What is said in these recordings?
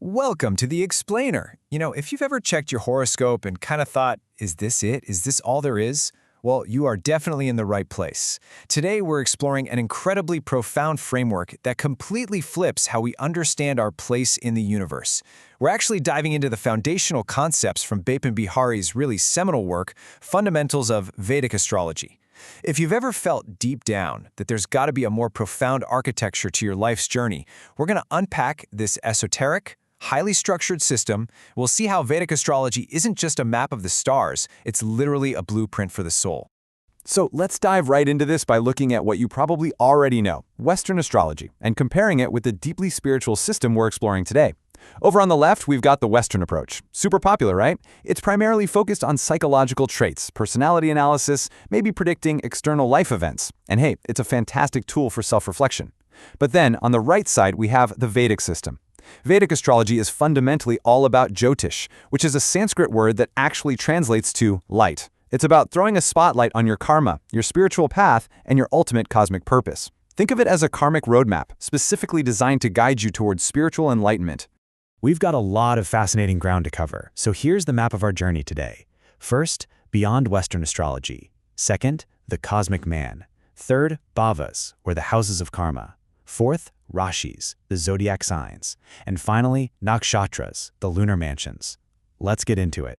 Welcome to The Explainer. If you've ever checked your horoscope and kind of thought, is this it? Is this all there is? Well, you are definitely in the right place. Today, we're exploring an incredibly profound framework that completely flips how we understand our place in the universe. We're actually diving into the foundational concepts from Bapin Bihari's really seminal work, Fundamentals of Vedic Astrology. If you've ever felt deep down that there's got to be a more profound architecture to your life's journey, we're going to unpack this esoteric, highly structured system. We'll see how Vedic astrology isn't just a map of the stars, it's literally a blueprint for the soul. So let's dive right into this by looking at what you probably already know, Western astrology, and comparing it with the deeply spiritual system we're exploring today. Over on the left, we've got the Western approach. Super popular, right? It's primarily focused on psychological traits, personality analysis, maybe predicting external life events. And hey, it's a fantastic tool for self-reflection. But then, on the right side, we have the Vedic system. Vedic astrology is fundamentally all about Jyotish, which is a Sanskrit word that actually translates to light. It's about throwing a spotlight on your karma, your spiritual path, and your ultimate cosmic purpose. Think of it as a karmic roadmap, specifically designed to guide you towards spiritual enlightenment. We've got a lot of fascinating ground to cover, so here's the map of our journey today. First, beyond Western astrology. Second, the cosmic man. Third, bhavas, or the houses of karma. Fourth, rashis, the zodiac signs. And finally, nakshatras, the lunar mansions. Let's get into it.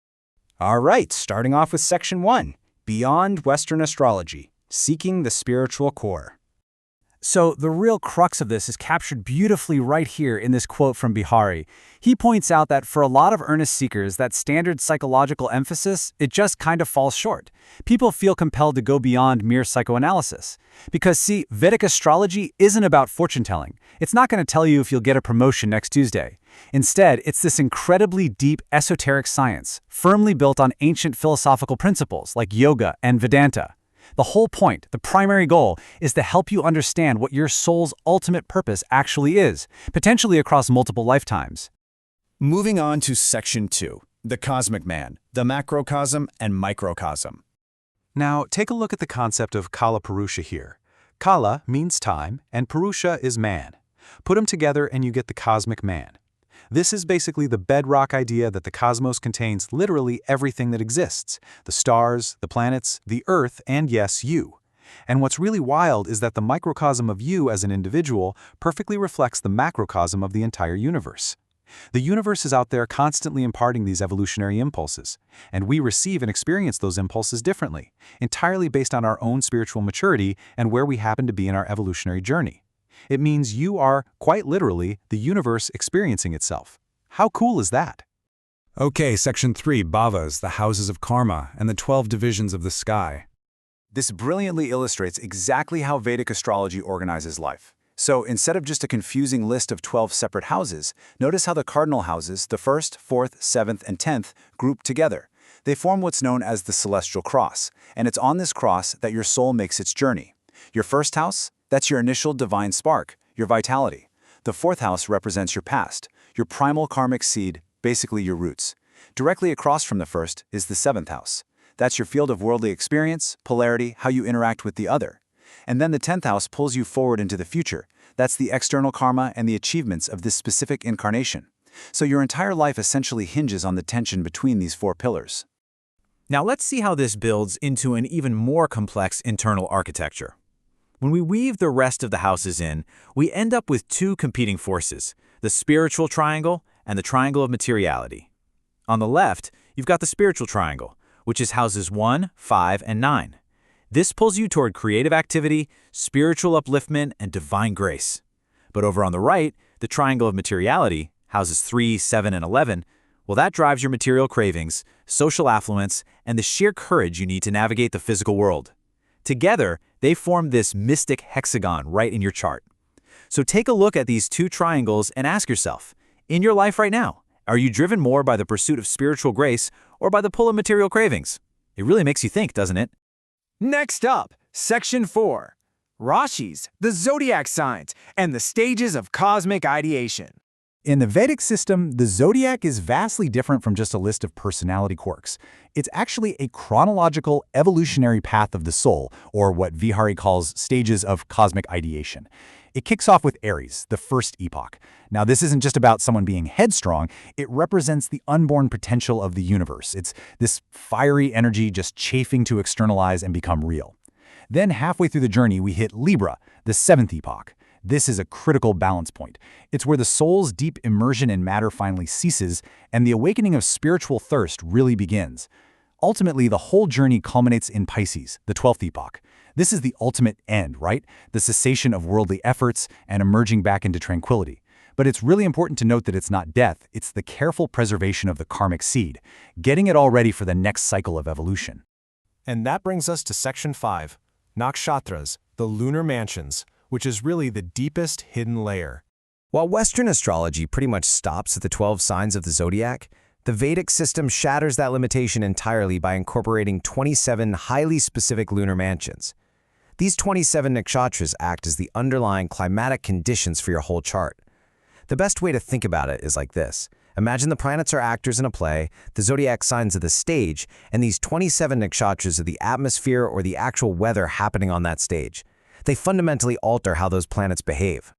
All right, starting off with Section 1, Beyond Western Astrology, Seeking the Spiritual Core. So the real crux of this is captured beautifully right here in this quote from Bihari. He points out that for a lot of earnest seekers, that standard psychological emphasis, it just kind of falls short. People feel compelled to go beyond mere psychoanalysis. Because see, Vedic astrology isn't about fortune-telling. It's not going to tell you if you'll get a promotion next Tuesday. Instead, it's this incredibly deep esoteric science, firmly built on ancient philosophical principles like yoga and Vedanta. The whole point, the primary goal, is to help you understand what your soul's ultimate purpose actually is, potentially across multiple lifetimes. Moving on to Section 2, the Cosmic Man, the Macrocosm and Microcosm. Now, take a look at the concept of Kala Purusha here. Kala means time, and Purusha is man. Put them together and you get the Cosmic Man. This is basically the bedrock idea that the cosmos contains literally everything that exists: the stars, the planets, the Earth, and yes, you. And what's really wild is that the microcosm of you as an individual perfectly reflects the macrocosm of the entire universe. The universe is out there constantly imparting these evolutionary impulses, and we receive and experience those impulses differently, entirely based on our own spiritual maturity and where we happen to be in our evolutionary journey. It means you are, quite literally, the universe experiencing itself. How cool is that? Okay, Section 3, bhavas, the houses of karma, and the 12 divisions of the sky. This brilliantly illustrates exactly how Vedic astrology organizes life. So instead of just a confusing list of 12 separate houses, notice how the cardinal houses, the 1st, 4th, 7th, and 10th, group together. They form what's known as the celestial cross, and it's on this cross that your soul makes its journey. Your first house? That's your initial divine spark, your vitality. The 4th house represents your past, your primal karmic seed, basically your roots. Directly across from the 1st is the 7th house. That's your field of worldly experience, polarity, how you interact with the other. And then the 10th house pulls you forward into the future. That's the external karma and the achievements of this specific incarnation. So your entire life essentially hinges on the tension between these 4 pillars. Now let's see how this builds into an even more complex internal architecture. When we weave the rest of the houses in, we end up with 2 competing forces, the spiritual triangle and the triangle of materiality. On the left, you've got the spiritual triangle, which is houses 1, 5, and 9. This pulls you toward creative activity, spiritual upliftment, and divine grace. But over on the right, the triangle of materiality, houses 3, 7, and 11, well, that drives your material cravings, social affluence, and the sheer courage you need to navigate the physical world. Together, they form this mystic hexagon right in your chart. So take a look at these 2 triangles and ask yourself, in your life right now, are you driven more by the pursuit of spiritual grace or by the pull of material cravings? It really makes you think, doesn't it? Next up, Section 4, Rashis, the zodiac signs, and the stages of cosmic ideation. In the Vedic system, the zodiac is vastly different from just a list of personality quirks. It's actually a chronological evolutionary path of the soul, or what Vihari calls stages of cosmic ideation. It kicks off with Aries, the first epoch. Now, this isn't just about someone being headstrong, it represents the unborn potential of the universe. It's this fiery energy just chafing to externalize and become real. Then, halfway through the journey, we hit Libra, the seventh epoch. This is a critical balance point. It's where the soul's deep immersion in matter finally ceases, and the awakening of spiritual thirst really begins. Ultimately, the whole journey culminates in Pisces, the 12th epoch. This is the ultimate end, right? The cessation of worldly efforts and emerging back into tranquility. But it's really important to note that it's not death, it's the careful preservation of the karmic seed, getting it all ready for the next cycle of evolution. And that brings us to Section 5, Nakshatras, the lunar mansions, which is really the deepest hidden layer. While Western astrology pretty much stops at the 12 signs of the zodiac, the Vedic system shatters that limitation entirely by incorporating 27 highly specific lunar mansions. These 27 nakshatras act as the underlying climatic conditions for your whole chart. The best way to think about it is like this. Imagine the planets are actors in a play, the zodiac signs are the stage, and these 27 nakshatras are the atmosphere or the actual weather happening on that stage. They fundamentally alter how those planets behave.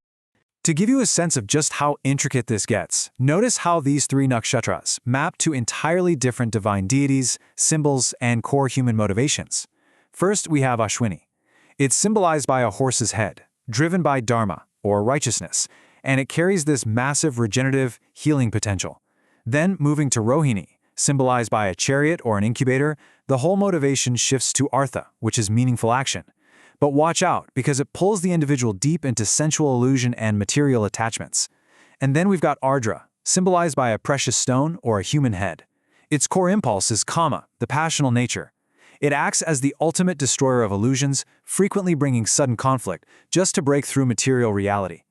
To give you a sense of just how intricate this gets, notice how these three nakshatras map to entirely different divine deities, symbols, and core human motivations. First, we have Ashwini. It's symbolized by a horse's head, driven by dharma, or righteousness, and it carries this massive regenerative, healing potential. Then, moving to Rohini, symbolized by a chariot or an incubator, the whole motivation shifts to Artha, which is meaningful action. But watch out, because it pulls the individual deep into sensual illusion and material attachments. And then we've got Ardra, symbolized by a precious stone or a human head. Its core impulse is Kama, the passional nature. It acts as the ultimate destroyer of illusions, frequently bringing sudden conflict, just to break through material reality.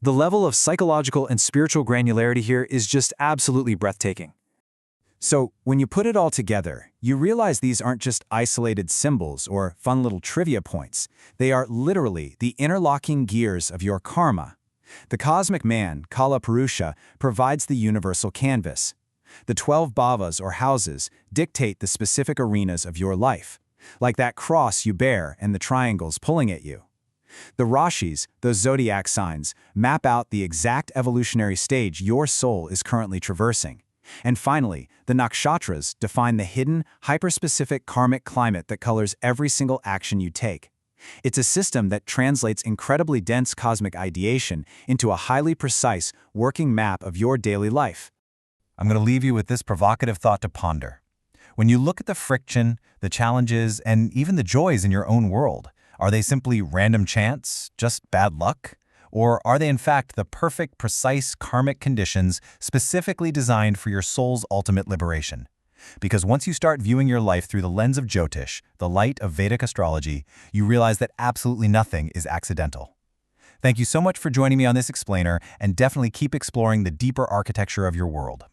The level of psychological and spiritual granularity here is just absolutely breathtaking. So, when you put it all together, you realize these aren't just isolated symbols or fun little trivia points. They are literally the interlocking gears of your karma. The cosmic man, Kala Purusha, provides the universal canvas. The 12 bhavas or houses dictate the specific arenas of your life, like that cross you bear and the triangles pulling at you. The rashis, those zodiac signs, map out the exact evolutionary stage your soul is currently traversing. And finally, the nakshatras define the hidden, hyperspecific karmic climate that colors every single action you take. It's a system that translates incredibly dense cosmic ideation into a highly precise, working map of your daily life. I'm going to leave you with this provocative thought to ponder. When you look at the friction, the challenges, and even the joys in your own world, are they simply random chance, just bad luck? Or are they in fact the perfect, precise karmic conditions specifically designed for your soul's ultimate liberation? Because once you start viewing your life through the lens of Jyotish, the light of Vedic astrology, you realize that absolutely nothing is accidental. Thank you so much for joining me on this explainer, and definitely keep exploring the deeper architecture of your world.